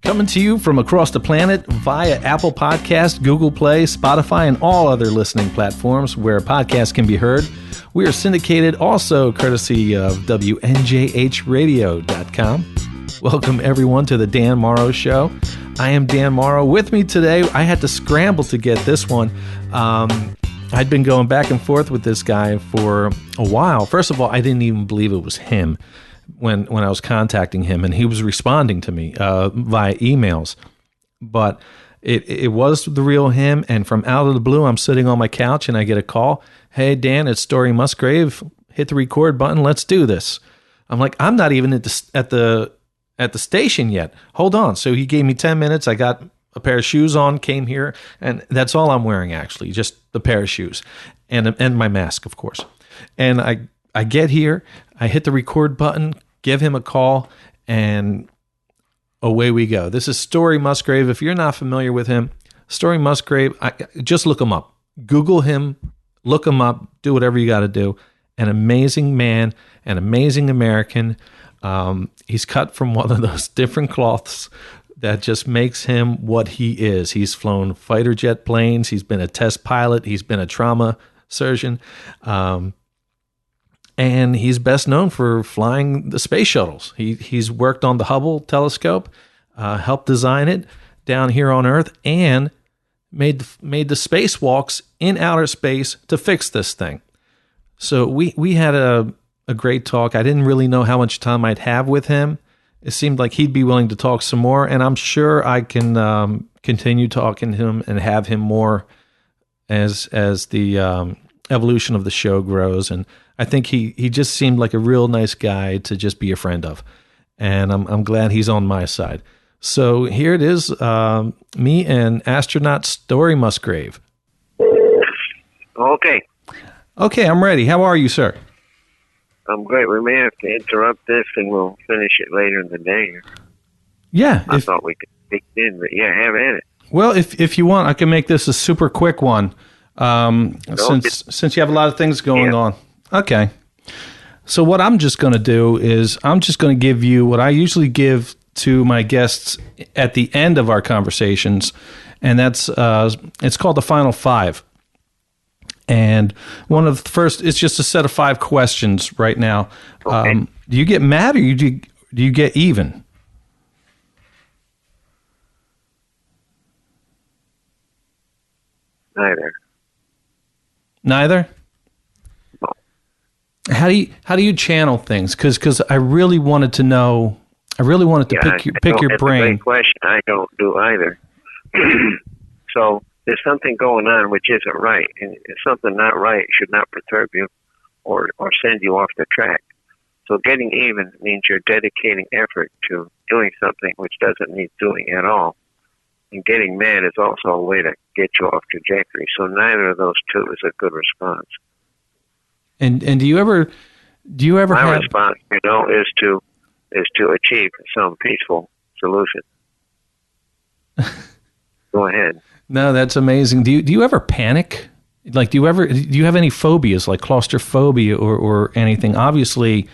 Coming to you from across the planet via Apple Podcast, Google Play, Spotify, and all other listening platforms where podcasts can be heard. We are syndicated also courtesy of WNJHradio.com. Welcome, everyone, to the Dan Morrow Show. I am Dan Morrow. With me today, I had to scramble to get this one. I'd been going back and forth with this guy for a while. First of all, I didn't even believe it was him when I was contacting him, and he was responding to me via emails. But it was the real him, and from out of the blue, I'm sitting on my couch, and I get a call. Hey, Dan, it's Story Musgrave. Hit the record button. Let's do this. I'm like, I'm not even at the station yet. Hold on. So he gave me 10 minutes. I got a pair of shoes on, came here, and that's all I'm wearing, actually, just the pair of shoes and my mask, of course. And I get here, I hit the record button, give him a call, and away we go. This is Story Musgrave. If you're not familiar with him, Story Musgrave, just look him up. Google him, look him up, do whatever you got to do. An amazing man, an amazing American. He's cut from one of those different cloths that just makes him what he is. He's flown fighter jet planes. He's been a test pilot. He's been a trauma surgeon. And he's best known for flying the space shuttles. He's worked on the Hubble telescope, helped design it down here on Earth, and made the spacewalks in outer space to fix this thing. So we had a great talk. I didn't really know how much time I'd have with him. It seemed like he'd be willing to talk some more, and I'm sure I can continue talking to him and have him more as the evolution of the show grows. And I think he just seemed like a real nice guy to just be a friend of, and I'm glad he's on my side. So here it is, me and astronaut Story Musgrave. Okay, I'm ready. How are you, sir? I'm great. We may have to interrupt this, and we'll finish it later in the day. Yeah. I thought we could speak in, but yeah, have at it. Well, if you want, I can make this a super quick one, since you have a lot of things going on. Okay. So what I'm just going to do is I'm just going to give you what I usually give to my guests at the end of our conversations, and that's it's called the Final Five. And one of the first, it's just a set of 5 questions right now. Okay. Do you get mad or do you get even? Neither? No. How do you channel things? Because I really wanted to know. I really wanted to pick your brain. That's a great question. I don't do either. So there's something going on which isn't right, and if something not right should not perturb you or send you off the track. So getting even means you're dedicating effort to doing something which doesn't need doing at all. And getting mad is also a way to get you off trajectory. So neither of those two is a good response. And do you ever My response, is to achieve some peaceful solution. Go ahead. No, that's amazing. Do you ever panic? Like, do you have any phobias like claustrophobia or anything? Obviously,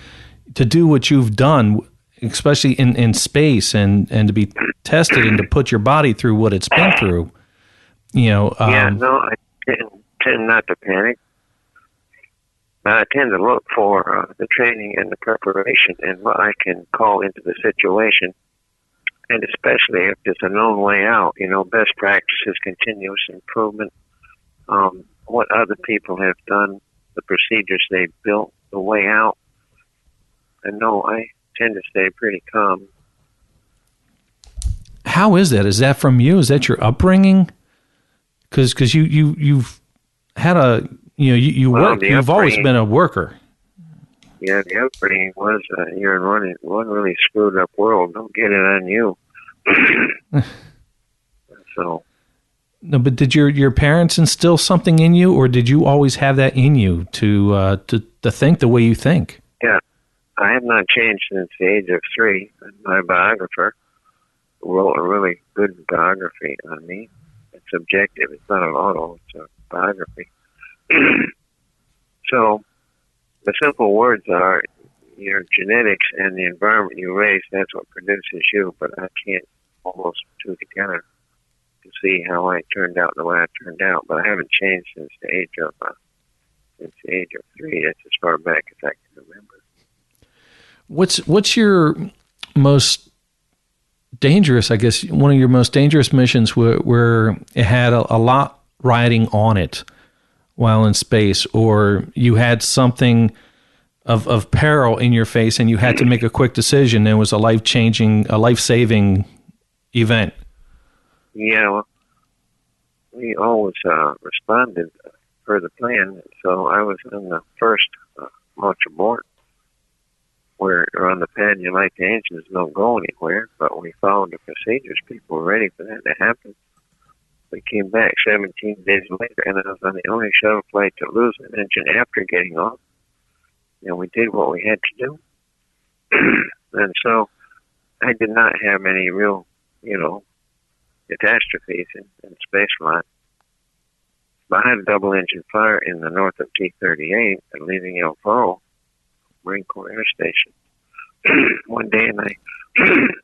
to do what you've done, especially in space and to be tested and to put your body through what it's been through, I tend not to panic. But I tend to look for the training and the preparation and what I can call into the situation. And especially if there's a known way out, best practices, continuous improvement, what other people have done, the procedures they've built, the way out. And no, I tend to stay pretty calm. How is that? Is that from you? Is that your upbringing? Because you've had work. You've always been a worker. Yeah, the upbringing was you're in one really screwed up world. Don't get it on you. So. No, but did your parents instill something in you, or did you always have that in you to think the way you think? Yeah, I have not changed since the age of 3. My biographer wrote a really good biography on me. It's objective. It's not an auto. It's a biography. So the simple words are your genetics and the environment you raise, that's what produces you, but I can't all those two together to see how I turned out the way I turned out. But I haven't changed since the age of 3. That's as far back as I can remember. What's your most dangerous, I guess, one of your most dangerous missions where it had a lot riding on it while in space, or you had something of peril in your face and you had to make a quick decision and it was a life-saving event? Yeah, well, we always responded per the plan. So I was in the first launch abort, where on the pad you light the engines, don't go anywhere, but we followed the procedures. People were ready for that to happen. We came back 17 days later, and I was on the only shuttle flight to lose an engine after getting off. And we did what we had to do. And so I did not have any real, catastrophes in space flight. But I had a double engine fire in the north of T-38 and leaving El Faro, Marine Corps Air Station. One day, and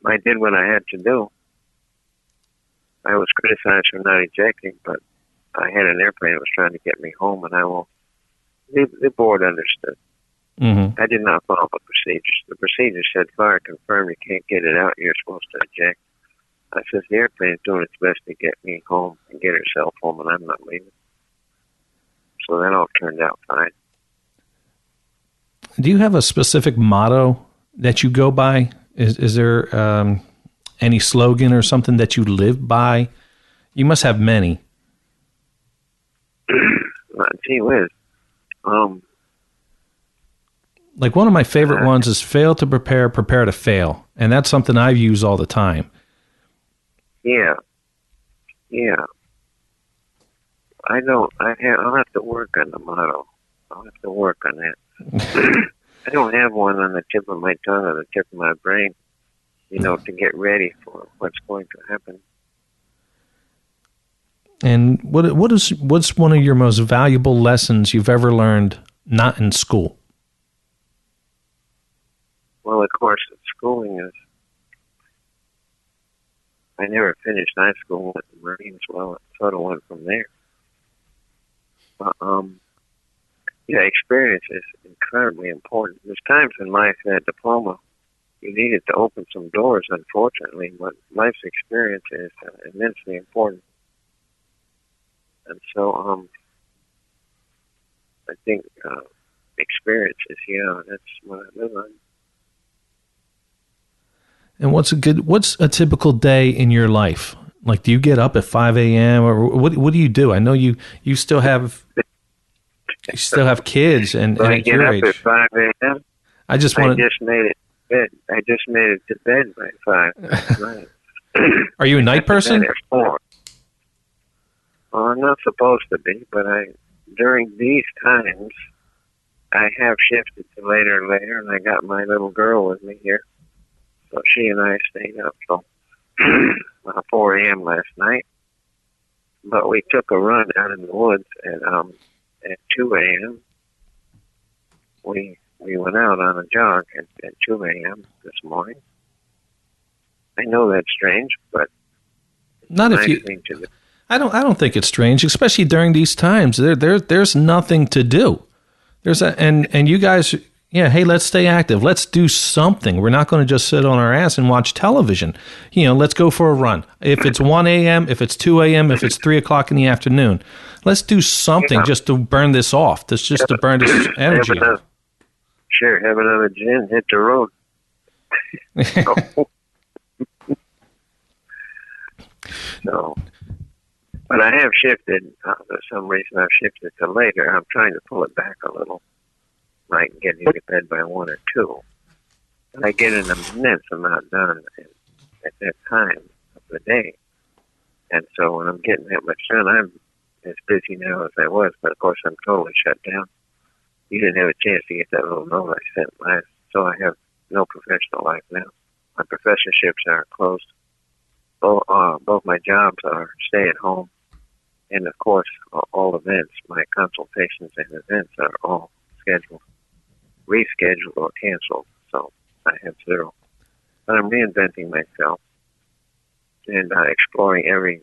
I did what I had to do. I was criticized for not ejecting, but I had an airplane that was trying to get me home, and the board understood. Mm-hmm. I did not follow the procedures. The procedure said, fire confirmed, you can't get it out, you're supposed to eject. I said, the airplane is doing its best to get me home and get herself home, and I'm not leaving. So that all turned out fine. Do you have a specific motto that you go by? Is there any slogan or something that you live by? You must have many. Gee whiz. Like one of my favorite ones is fail to prepare, prepare to fail. And that's something I use all the time. Yeah. I'll have to work on the motto. I'll have to work on that. I don't have one on the tip of my tongue or the tip of my brain, to get ready for what's going to happen. And what's one of your most valuable lessons you've ever learned not in school? Well, of course, schooling is... I never finished high school with the Marines. Well, it sort of went from there. But, experience is incredibly important. There's times in life that diploma, you need it to open some doors, unfortunately, but life's experience is immensely important. And so, I think experience is, that's what I live on. And what's a typical day in your life? Like, do you get up at 5 a.m. or what do you do? I know you still have kids and at your age. I get up at 5 a.m. I just made it to bed. I just made it to bed by 5. Right. Are you a night person? At 4. Well, I'm not supposed to be, but during these times, I have shifted to later and later, and I got my little girl with me here. So she and I stayed up till 4 a.m. last night. But we took a run out in the woods at 2 a.m. We went out on a jog at 2 a.m. this morning. I know that's strange, but not if you. I don't think it's strange, especially during these times. There's nothing to do. And you guys. Yeah, hey, let's stay active. Let's do something. We're not going to just sit on our ass and watch television. Let's go for a run. If it's 1 a.m., if it's 2 a.m., if it's 3 o'clock in the afternoon, let's do something just to burn this off. Just to burn this energy off. Sure, have another gin, hit the road. No. But I have shifted. For some reason, I've shifted to later. I'm trying to pull it back a little. Like getting to bed by 1 or 2. And I get an immense amount done at that time of the day. And so when I'm getting that much done, I'm as busy now as I was, but of course I'm totally shut down. You didn't have a chance to get that little note I sent last, so I have no professional life now. My professorships are closed. Both my jobs are stay at home. And of course, all events, my consultations and events are all scheduled. Rescheduled or canceled, so I have 0. But I'm reinventing myself. and exploring every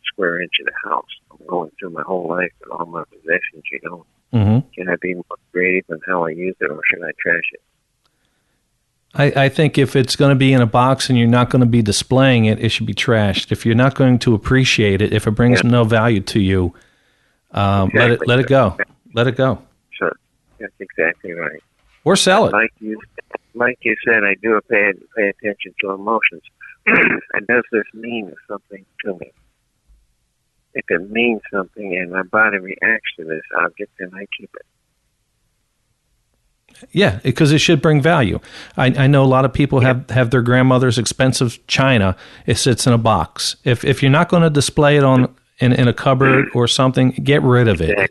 square inch of the house. I'm going through my whole life and all my possessions, you know. Mm-hmm. Can I be more creative in how I use it, or should I trash it? I think if it's going to be in a box and you're not going to be displaying it, it should be trashed. If you're not going to appreciate it, if it brings no value to you, Exactly. let it go. Let it go. Sure. That's exactly right. Or sell it. Like you said, I do pay attention to emotions. And does this mean something to me? If it means something and my body reacts to this object, then I keep it. Yeah, because it should bring value. I know a lot of people have their grandmother's expensive china. It sits in a box. If you're not going to display it in a cupboard or something, get rid of it.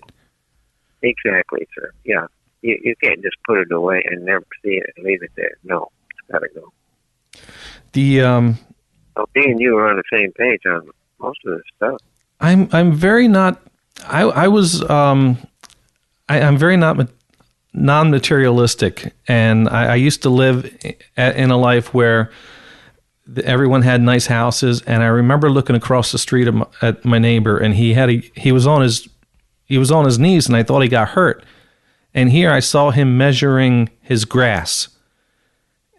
Exactly, sir. Yeah. You can't just put it away and never see it and leave it there. No, it's got to go. Me and you are on the same page on most of this stuff. I'm very not. I'm very not non-materialistic, and I used to live in a life where everyone had nice houses, and I remember looking across the street at my neighbor, and he was on his knees, and I thought he got hurt. And here I saw him measuring his grass,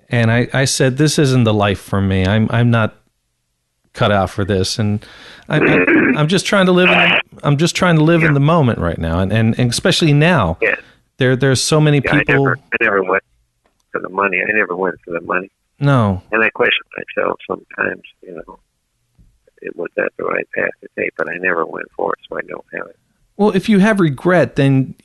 and I said, "This isn't the life for me. I'm not cut out for this." And I'm just trying to live. In the moment right now, and especially now. Yeah. There's so many people. I never went for the money. I never went for the money. No. And I question myself sometimes, was that the right path to take? But I never went for it, so I don't have it. Well, if you have regret, then,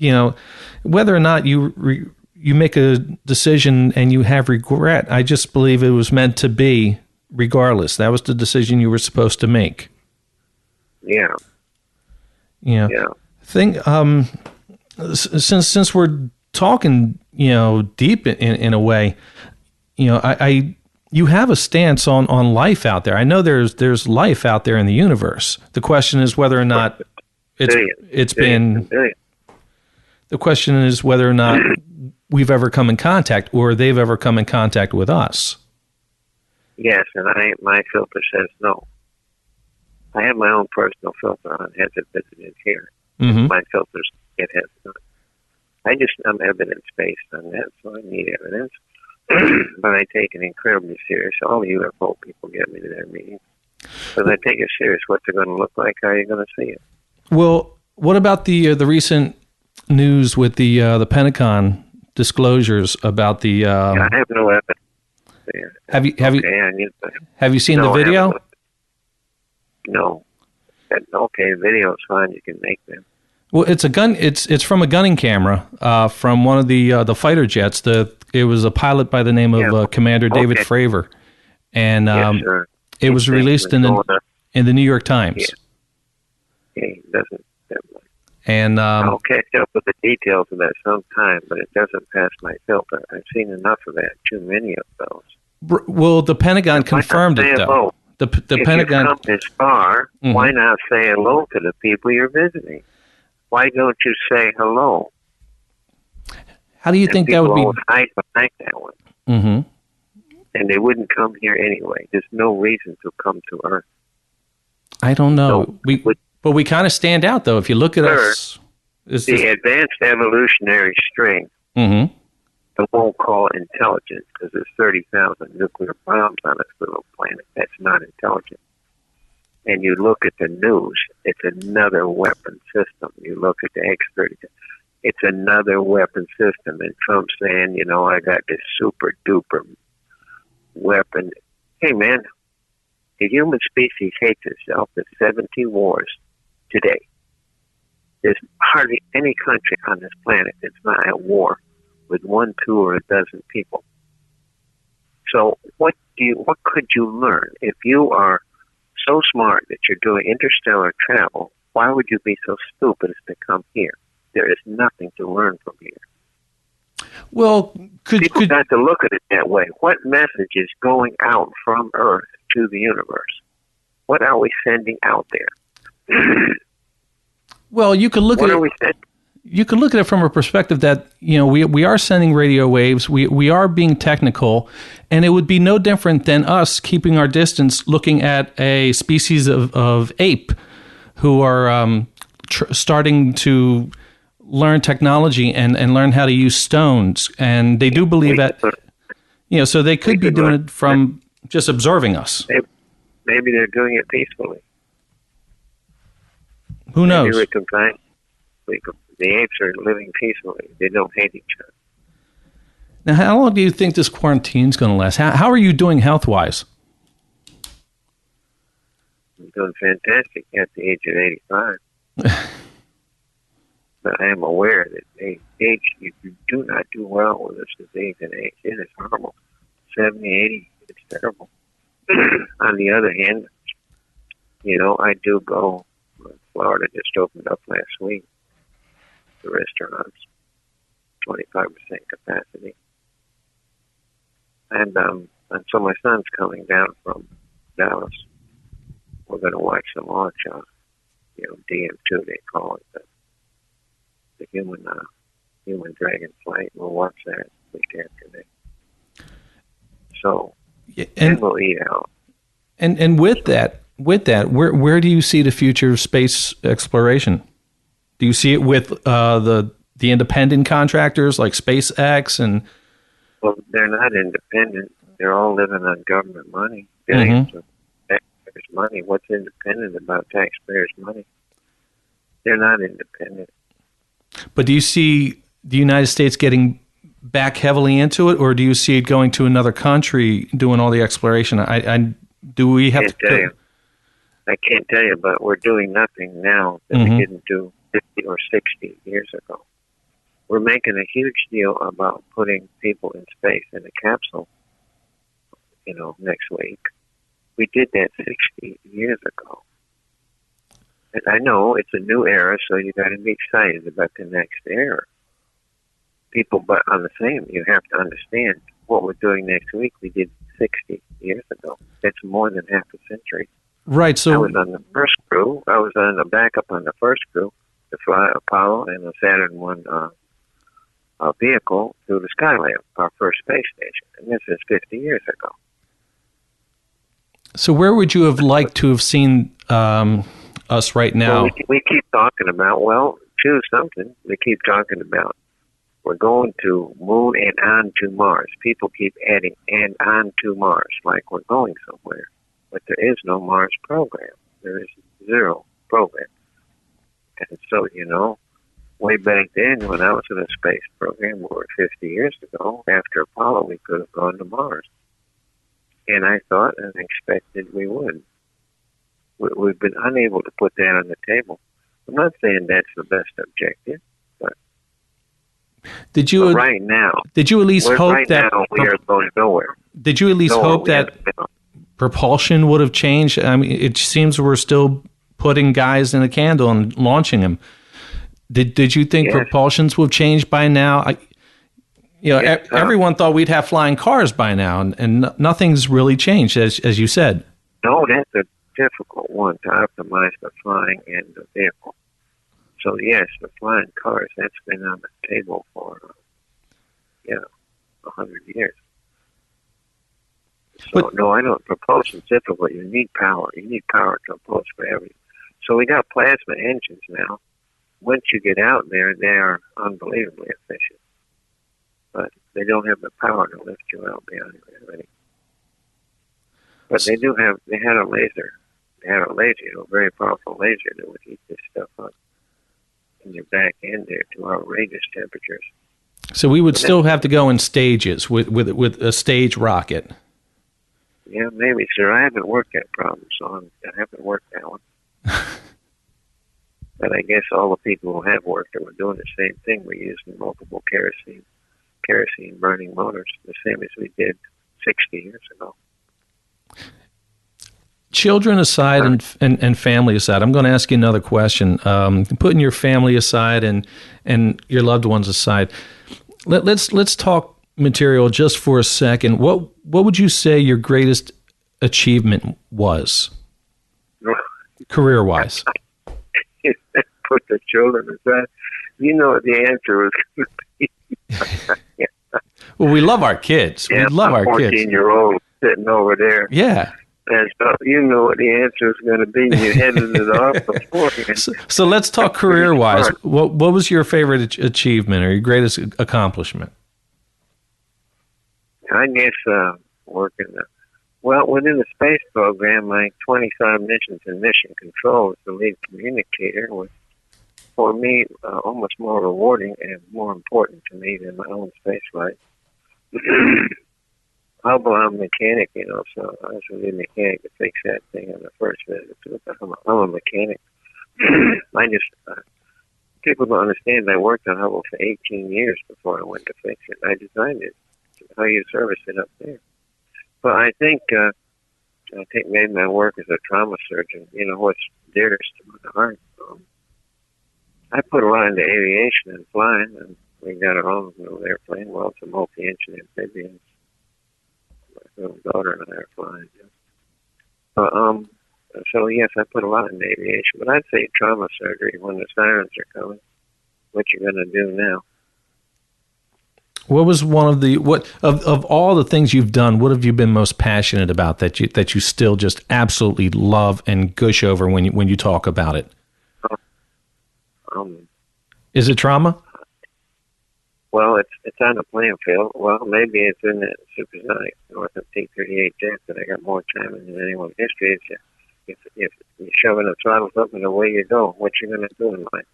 whether or not you make a decision and you have regret, I just believe it was meant to be regardless. That was the decision you were supposed to make. Yeah. Yeah. Since we're talking, deep in a way, you have a stance on life out there. I know there's life out there in the universe. The question is whether or not the question is whether or not we've ever come in contact or they've ever come in contact with us. Yes, and my filter says no. I have my own personal filter on. Has it visited here? Mm-hmm. My filters, it has not. I'm evidence-based on that, so I need evidence. But I take it incredibly serious. All the UFO people get me to their meetings. Because I take it serious. What's it going to look like? How are you going to see it? Well, what about the recent news with the Pentacon disclosures about the? I have no evidence. Have you seen the video? No. Okay, video is fine. You can make them. Well, it's a gun. It's from a gunning camera from one of the fighter jets. It was a pilot by the name of Commander David Fravor, and it was released in the New York Times. Yeah. Okay, it doesn't. And I'll catch up with the details of that sometime, but it doesn't pass my filter. I've seen enough of that. Too many of those. Well, the Pentagon confirmed it, though. The Pentagon. If you come this far, why not say hello to the people you're visiting? Why don't you say hello? How do you think that would be? Hide behind that one. Mm-hmm. And they wouldn't come here anyway. There's no reason to come to Earth. I don't know. But we kind of stand out, though. If you look at us, the advanced evolutionary strength. Mm-hmm. I won't call it intelligence because there's 30,000 nuclear bombs on this little planet. That's not intelligent. And you look at the news, it's another weapon system. You look at the X-30, it's another weapon system. And Trump saying, I got this super duper weapon. Hey, man, the human species hates itself. There's 70 wars today. There's hardly any country on this planet that's not at war with 1, 2, or a dozen people. So what could you learn if you are so smart that you're doing interstellar travel? Why would you be so stupid as to come here? There is nothing to learn from here. Well, people got to look at it that way. What message is going out from Earth to the universe? What are we sending out there? Well, you could look at it. you could look at it from a perspective that, we are sending radio waves, we are being technical, and it would be no different than us keeping our distance looking at a species of ape who are starting to learn technology and learn how to use stones. And they do believe that, so they could be doing it from just observing us. Maybe they're doing it peacefully. Who knows? Maybe we can find the apes are living peacefully. They don't hate each other. Now, how long do you think this quarantine is going to last? How are you doing health-wise? I'm doing fantastic at the age of 85. But I am aware that age, you do not do well with this disease in age. It is horrible. 70, 80, it's terrible. On the other hand, I do go. Florida just opened up last week. The restaurants, 25% capacity. And so my son's coming down from Dallas. We're going to watch the launch of, DM2, they call it, the human dragon flight. We'll watch that week after next. So, and we'll eat out. And with that, where do you see the future of space exploration? Do you see it with the independent contractors like SpaceX and? Well, they're not independent. They're all living on government money. Mm-hmm. Taxpayers' money. What's independent about taxpayers' money? They're not independent. But do you see the United States getting back heavily into it, or do you see it going to another country doing all the exploration? Do we have to? I can't tell you, but we're doing nothing now that we didn't do 50 or 60 years ago. We're making a huge deal about putting people in space in a capsule, next week. We did that 60 years ago. And I know it's a new era, so you got to be excited about the next era. But on the same, you have to understand what we're doing next week. We did 60 years ago. That's more than half a century. Right. So I was on the first crew. I was on the backup on the first crew to fly Apollo and the Saturn I vehicle to the Skylab, our first space station. And this is 50 years ago. So where would you have liked to have seen us right now? Well, we keep talking about, choose something. We keep talking about we're going to moon and on to Mars. People keep adding and on to Mars like we're going somewhere. But there is no Mars program. There is zero program. And so, way back then when I was in a space program over 50 years ago, after Apollo, we could have gone to Mars. And I thought and expected we would. We've been unable to put that on the table. I'm not saying that's the best objective, but right now, did you at least hope that we are going nowhere? Did you at least hope that propulsion would have changed? I mean, it seems we're still putting guys in a candle and launching them. Did you think propulsions would have changed by now? Everyone thought we'd have flying cars by now, and nothing's really changed, as you said. No, that's a difficult one to optimize the flying and the vehicle. So yes, the flying cars, that's been on the table for 100 years. So no, I don't. Propulsion's difficult. You need power. You need power to oppose gravity. So we got plasma engines now. Once you get out there, they are unbelievably efficient. But they don't have the power to lift you out beyond gravity. But they had a laser. They had a laser, a very powerful laser that would heat this stuff up in your back end there to outrageous temperatures. So we would still have to go in stages with a stage rocket. Yeah, maybe, sir. I haven't worked that problem, so I haven't worked that one. But I guess all the people who have worked it were doing the same thing. We're using multiple kerosene burning motors, the same as we did 60 years ago. Children aside and family aside, I'm going to ask you another question. Putting your family aside and your loved ones aside, let's talk material just for a second. What would you say your greatest achievement was, career-wise? Put the children aside. You know what the answer was going to be. Yeah. Well, we love our kids. Yeah, we love our kids. 14-year-old sitting over there. Yeah. And so you know what the answer is going to be. You headed it off beforehand. So let's talk career-wise. What was your favorite achievement or your greatest accomplishment? I guess working within the space program, my 25 missions and mission control as the lead communicator was, for me, almost more rewarding and more important to me than my own space flight. I'm a mechanic, so I was a lead mechanic to fix that thing on the first visit. I'm a mechanic. People don't understand I worked on Hubble for 18 years before I went to fix it. I designed it, how you service it up there. But I think maybe my work as a trauma surgeon, what's dearest to my heart. I put a lot into aviation and flying, and we got our own little airplane. Well, it's a multi-engine amphibian. My little daughter and I are flying. But, so, yes, I put a lot into aviation. But I'd say trauma surgery, when the sirens are coming, what you're going to do now. What was one of the of all the things you've done? What have you been most passionate about that you still just absolutely love and gush over when you talk about it? Is it trauma? Well, it's on the playing field. Well, maybe it's in the supersonic north of T-38 jet that I got more time in than anyone in history. If you're shoving the throttles up and away you go, what you going to do in life?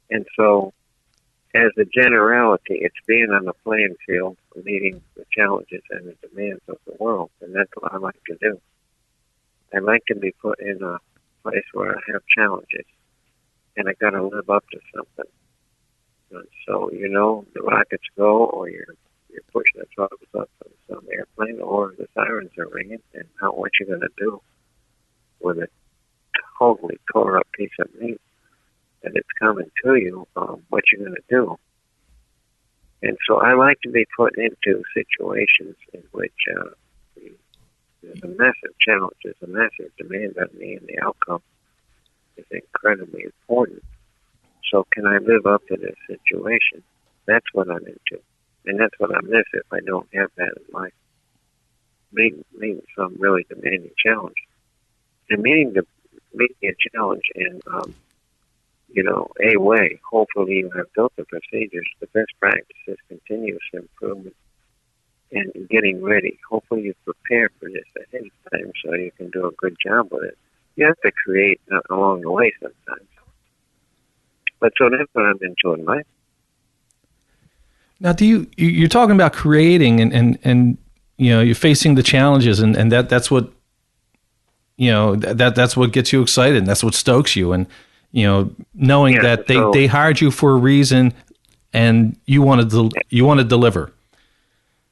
And so, as a generality, it's being on the playing field, meeting the challenges and the demands of the world, and that's what I like to do. I like to be put in a place where I have challenges, and I got to live up to something. And so, the rockets go, or you're pushing the throttles up on some airplane, or the sirens are ringing, and what you going to do with a totally tore up piece of meat that it's coming to you, what you're going to do. And so I like to be put into situations in which there's a massive challenge, there's a massive demand on me, and the outcome is incredibly important. So can I live up to this situation? That's what I'm into. And that's what I miss if I don't have that in life. Meeting some really demanding challenge. And meeting a challenge in a way. Hopefully you have built the procedures, the best practices, continuous improvement, and getting ready. Hopefully you prepare for this ahead of time so you can do a good job with it. You have to create along the way sometimes. But so that's what I'm into in life. Now, you're talking about creating and you're facing the challenges and that's what that's what gets you excited and that's what stokes you and knowing that they hired you for a reason and you want to deliver.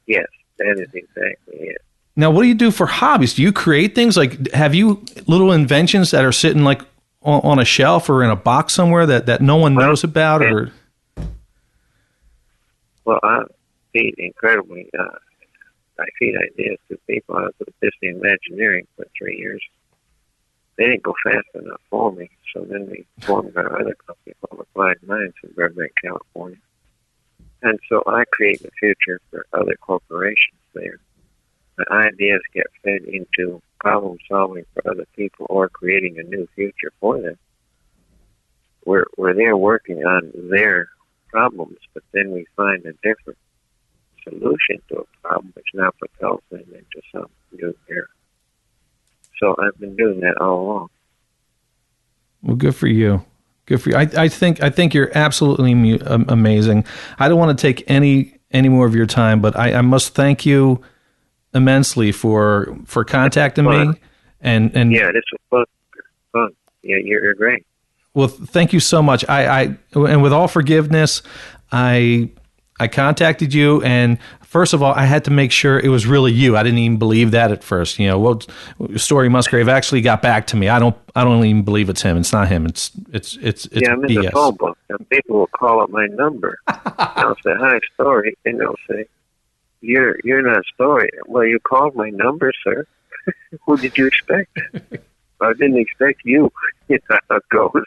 Yes, that is exactly it. Now, what do you do for hobbies? Do you create things? Like, have you little inventions that are sitting like on a shelf or in a box somewhere that no one knows about? Or well, I feed incredibly. I feed ideas to people. I was with Disney Imagineering for 3 years. They didn't go fast enough for me, so then we formed our other company called Applied Minds in Burbank, California. And so I create the future for other corporations there. The ideas get fed into problem solving for other people or creating a new future for them. Where they're working on their problems, but then we find a different solution to a problem which now propels them into some new era. So I've been doing that all along. Well, good for you. Good for you. I think you're absolutely amazing. I don't want to take any more of your time, but I must thank you immensely for contacting me. And yeah, this was fun. Yeah, you're great. Well, thank you so much. And with all forgiveness, I contacted you, and first of all, I had to make sure it was really you. I didn't even believe that at first. Story Musgrave actually got back to me. I don't even believe it's him. It's not him. It's yeah, I'm in BS. The phone book, and people will call up my number. I'll say, "Hi, Story," and they'll say, "You're not Story." Well, you called my number, sir. Who did you expect? I didn't expect you. That's how it goes.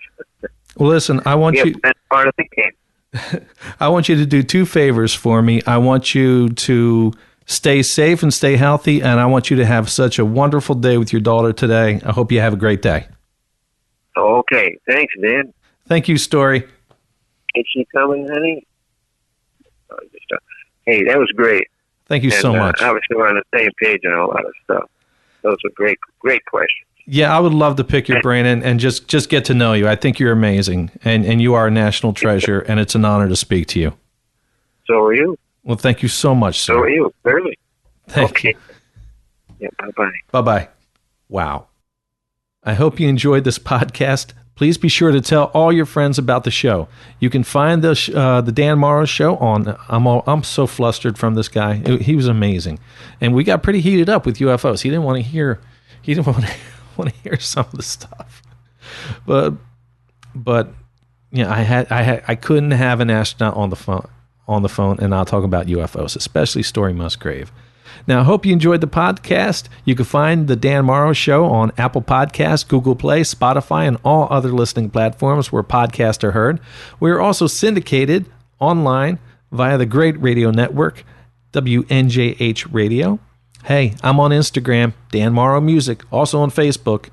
Well, listen, I want you. That's part of the game. I want you to do 2 favors for me. I want you to stay safe and stay healthy, and I want you to have such a wonderful day with your daughter today. I hope you have a great day. Okay. Thanks, Dan. Thank you, Story. Is she coming, honey? Hey, that was great. Thank you so much. I was still on the same page and a lot of stuff. Those are great questions. Yeah, I would love to pick your brain and just get to know you. I think you're amazing, and you are a national treasure, and it's an honor to speak to you. So are you. Well, thank you so much, sir. So are you, clearly. Thank you. Yeah, bye-bye. Bye-bye. Wow. I hope you enjoyed this podcast. Please be sure to tell all your friends about the show. You can find the Dan Morrow Show on. I'm so flustered from this guy. He was amazing, and we got pretty heated up with UFOs. He didn't want to hear. He didn't want to hear some of the stuff, but yeah, I couldn't have an astronaut on the phone and not talk about UFOs, especially Story Musgrave. Now, I hope you enjoyed the podcast. You can find the Dan Morrow Show on Apple Podcasts, Google Play, Spotify, and all other listening platforms where podcasts are heard. We are also syndicated online via the great radio network, WNJH Radio. Hey, I'm on Instagram, Dan Morrow Music, also on Facebook.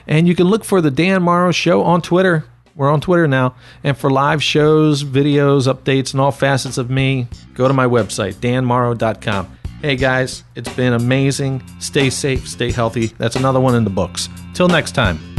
And you can look for the Dan Morrow Show on Twitter. We're on Twitter now. And for live shows, videos, updates, and all facets of me, go to my website, danmorrow.com. Hey guys, it's been amazing. Stay safe, stay healthy. That's another one in the books. Till next time.